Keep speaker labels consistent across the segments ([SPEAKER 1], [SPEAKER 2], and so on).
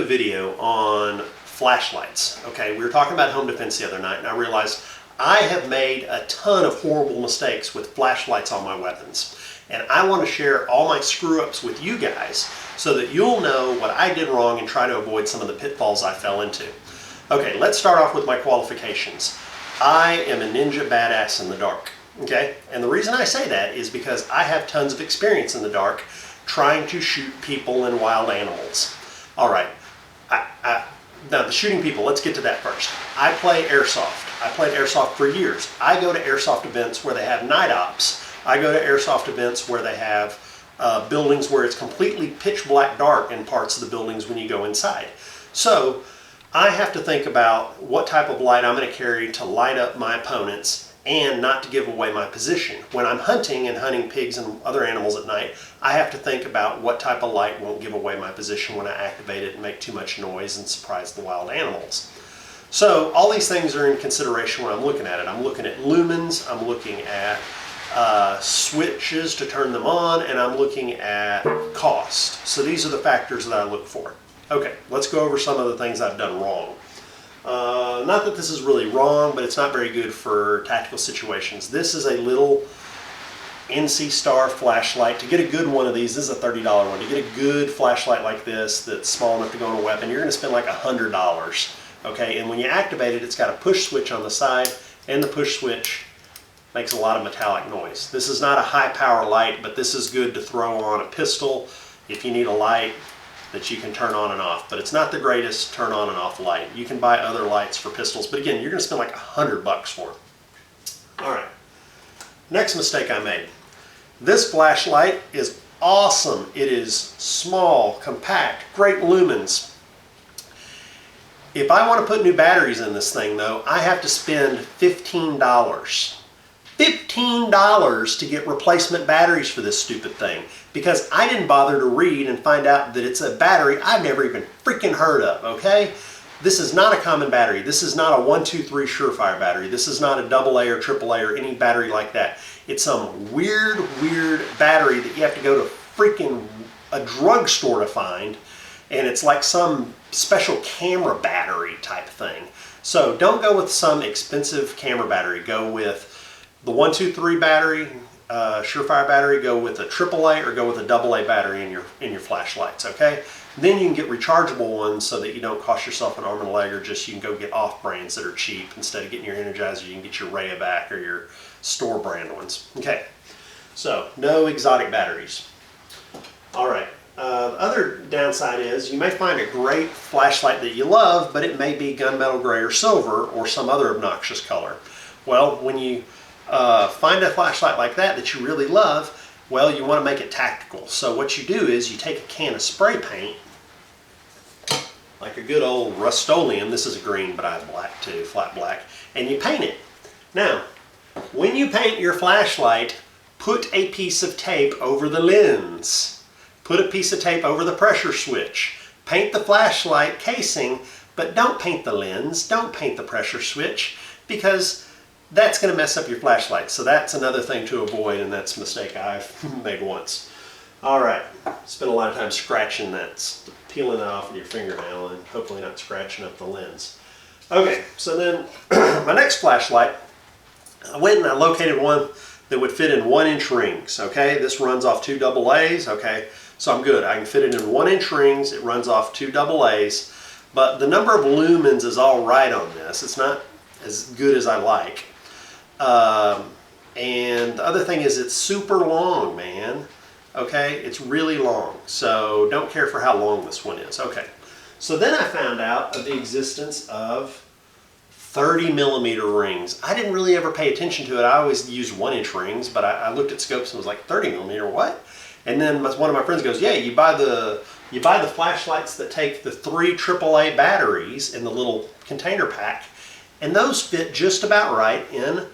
[SPEAKER 1] do a video on flashlights. Okay, we were talking about home defense the other night, and I realized I have made a ton of horrible mistakes with flashlights on my weapons. And I want to share all my screw-ups with you guys so that you'll know what I did wrong and try to avoid some of the pitfalls I fell into. Okay, let's start off with my qualifications. I am a ninja badass in the dark. Okay, and the reason I say that is because I have tons of experience in the dark trying to shoot people and wild animals. All right, now the shooting people, let's get to that first. I play airsoft. I played airsoft for years. I go to airsoft events where they have night ops. I go to airsoft events where they have buildings where it's completely pitch black dark in parts of the buildings when you go inside. So I have to think about what type of light I'm going to carry to light up my opponents and not to give away my position. When I'm hunting and hunting pigs and other animals at night, I have to think about what type of light won't give away my position when I activate it and make too much noise and surprise the wild animals. So all these things are in consideration when I'm looking at it. I'm looking at lumens, I'm looking at switches to turn them on, and I'm looking at cost. So these are the factors that I look for. Okay, let's go over some of the things I've done wrong. Not that this is really wrong, but it's not very good for tactical situations. This is a little NC Star flashlight. To get a good one of these, this is a $30 one. To get a good flashlight like this that's small enough to go on a weapon, you're going to spend like $100. Okay, and when you activate it, it's got a push switch on the side, and the push switch makes a lot of metallic noise. This is not a high power light, but this is good to throw on a pistol if you need a light that you can turn on and off, but it's not the greatest turn on and off light. You can buy other lights for pistols, but again, you're gonna spend like $100 for it. All right, next mistake I made. This flashlight is awesome. It is small, compact, great lumens. If I want to put new batteries in this thing though, I have to spend $15. $15 to get replacement batteries for this stupid thing, because I didn't bother to read and find out that it's a battery I've never even freaking heard of, okay? This is not a common battery. This is not a 123 Surefire battery. This is not a AA or AAA or any battery like that. It's some weird battery that you have to go to freaking a drugstore to find, and it's like some special camera battery type thing. So don't go with some expensive camera battery. Go with the 123 battery, Surefire battery. Go with a AAA or go with a AA battery in your flashlights, okay? Then you can get rechargeable ones so that you don't cost yourself an arm and a leg, or just you can go get off brands that are cheap. Instead of getting your Energizer, you can get your Rayovac or your store brand ones. Okay, so no exotic batteries. All right, the other downside is you may find a great flashlight that you love, but it may be gunmetal gray or silver or some other obnoxious color. Well, when you find a flashlight like that you really love, well, you want to make it tactical. So what you do is you take a can of spray paint, like a good old Rust-Oleum. This is a green, but I have black too, flat black, and you paint it. Now, when you paint your flashlight, put a piece of tape over the lens. Put a piece of tape over the pressure switch. Paint the flashlight casing, but don't paint the lens, don't paint the pressure switch, because that's going to mess up your flashlight. So that's another thing to avoid, and that's a mistake I've made once. All right, spend a lot of time scratching that, peeling that off with your fingernail, and hopefully not scratching up the lens. Okay, so then my next flashlight, I went and I located one that would fit in 1-inch rings. Okay, this runs off 2 AA's. Okay, so I'm good. I can fit it in 1-inch rings. It runs off 2 AA's, but the number of lumens is all right on this. It's not as good as I like. And the other thing is it's super long, man. Okay, it's really long. So don't care for how long this one is. Okay, so then I found out of the existence of 30mm rings. I didn't really ever pay attention to it. I always used 1-inch rings, but I looked at scopes and was like, 30mm, what? And then one of my friends goes, yeah, you buy the flashlights that take the 3 AAA batteries in the little container pack, and those fit just about right in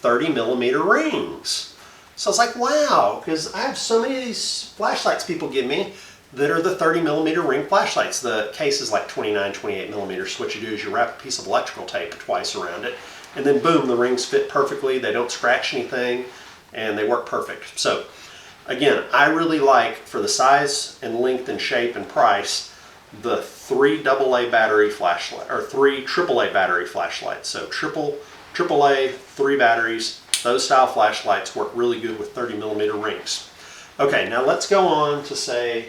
[SPEAKER 1] 30mm rings. So I was like, wow, because I have so many of these flashlights people give me that are the 30mm ring flashlights. The case is like 29, 28mm. So what you do is you wrap a piece of electrical tape twice around it, and then boom, the rings fit perfectly. They don't scratch anything, and they work perfect. So again, I really like, for the size and length and shape and price, the 3 AA battery flashlight, or 3 AAA battery flashlights. So AAA, 3 batteries. Those style flashlights work really good with 30mm rings. Okay, now let's go on to say,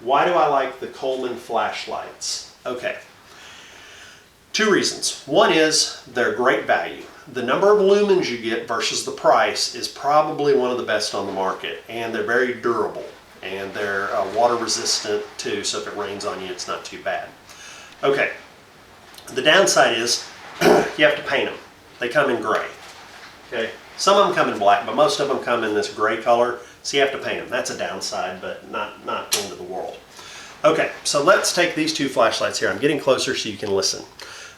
[SPEAKER 1] why do I like the Coleman flashlights? Okay, 2 reasons. One is they're great value. The number of lumens you get versus the price is probably one of the best on the market, and they're very durable, and they're water resistant too, so if it rains on you, it's not too bad. Okay, the downside is you have to paint them. They come in gray. Okay, some of them come in black, but most of them come in this gray color, so you have to paint them. That's a downside, but not the end of the world. Okay, so let's take these 2 flashlights here. I'm getting closer so you can listen.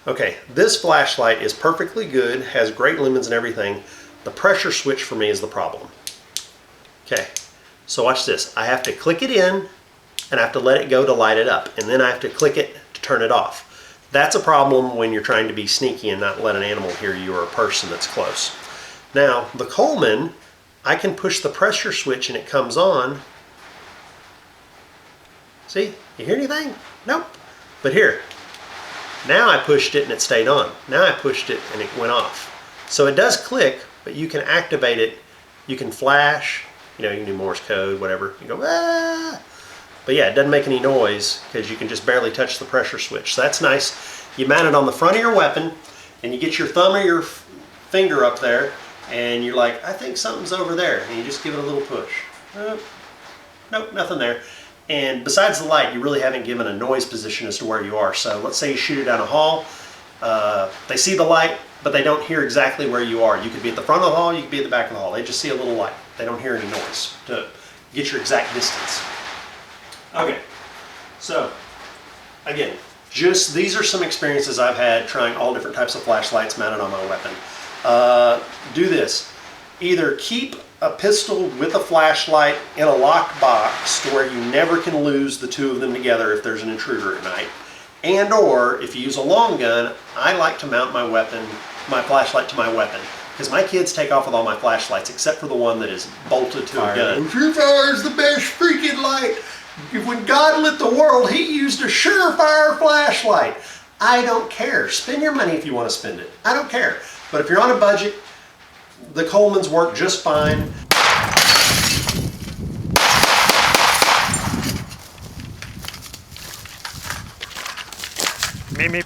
[SPEAKER 1] Okay, this flashlight is perfectly good, has great lumens and everything. The pressure switch for me is the problem. Okay, so watch this. I have to click it in, and I have to let it go to light it up, and then I have to click it to turn it off. That's a problem when you're trying to be sneaky and not let an animal hear you or a person that's close. Now, the Coleman, I can push the pressure switch and it comes on. See, you hear anything? Nope. But here, now I pushed it and it stayed on. Now I pushed it and it went off. So it does click, but you can activate it. You can flash, you know, you can do Morse code, whatever. You go, ah! But yeah, it doesn't make any noise because you can just barely touch the pressure switch. So that's nice. You mount it on the front of your weapon and you get your thumb or your finger up there and you're like, I think something's over there. And you just give it a little push. Nope, nothing there. And besides the light, you really haven't given a noise position as to where you are. So let's say you shoot it down a hall. They see the light, but they don't hear exactly where you are. You could be at the front of the hall, you could be at the back of the hall. They just see a little light. They don't hear any noise to get your exact distance. Okay, so again, just these are some experiences I've had trying all different types of flashlights mounted on my weapon. Do this. Either keep a pistol with a flashlight in a locked box to where you never can lose the 2 of them together if there's an intruder at night. And or if you use a long gun, I like to mount my flashlight to my weapon. Because my kids take off with all my flashlights except for the one that is bolted to a gun. Surefire's the best freaking light. When God lit the world, he used a Surefire flashlight. I don't care. Spend your money if you want to spend it. I don't care. But if you're on a budget, the Colemans work just fine.
[SPEAKER 2] Meep, meep.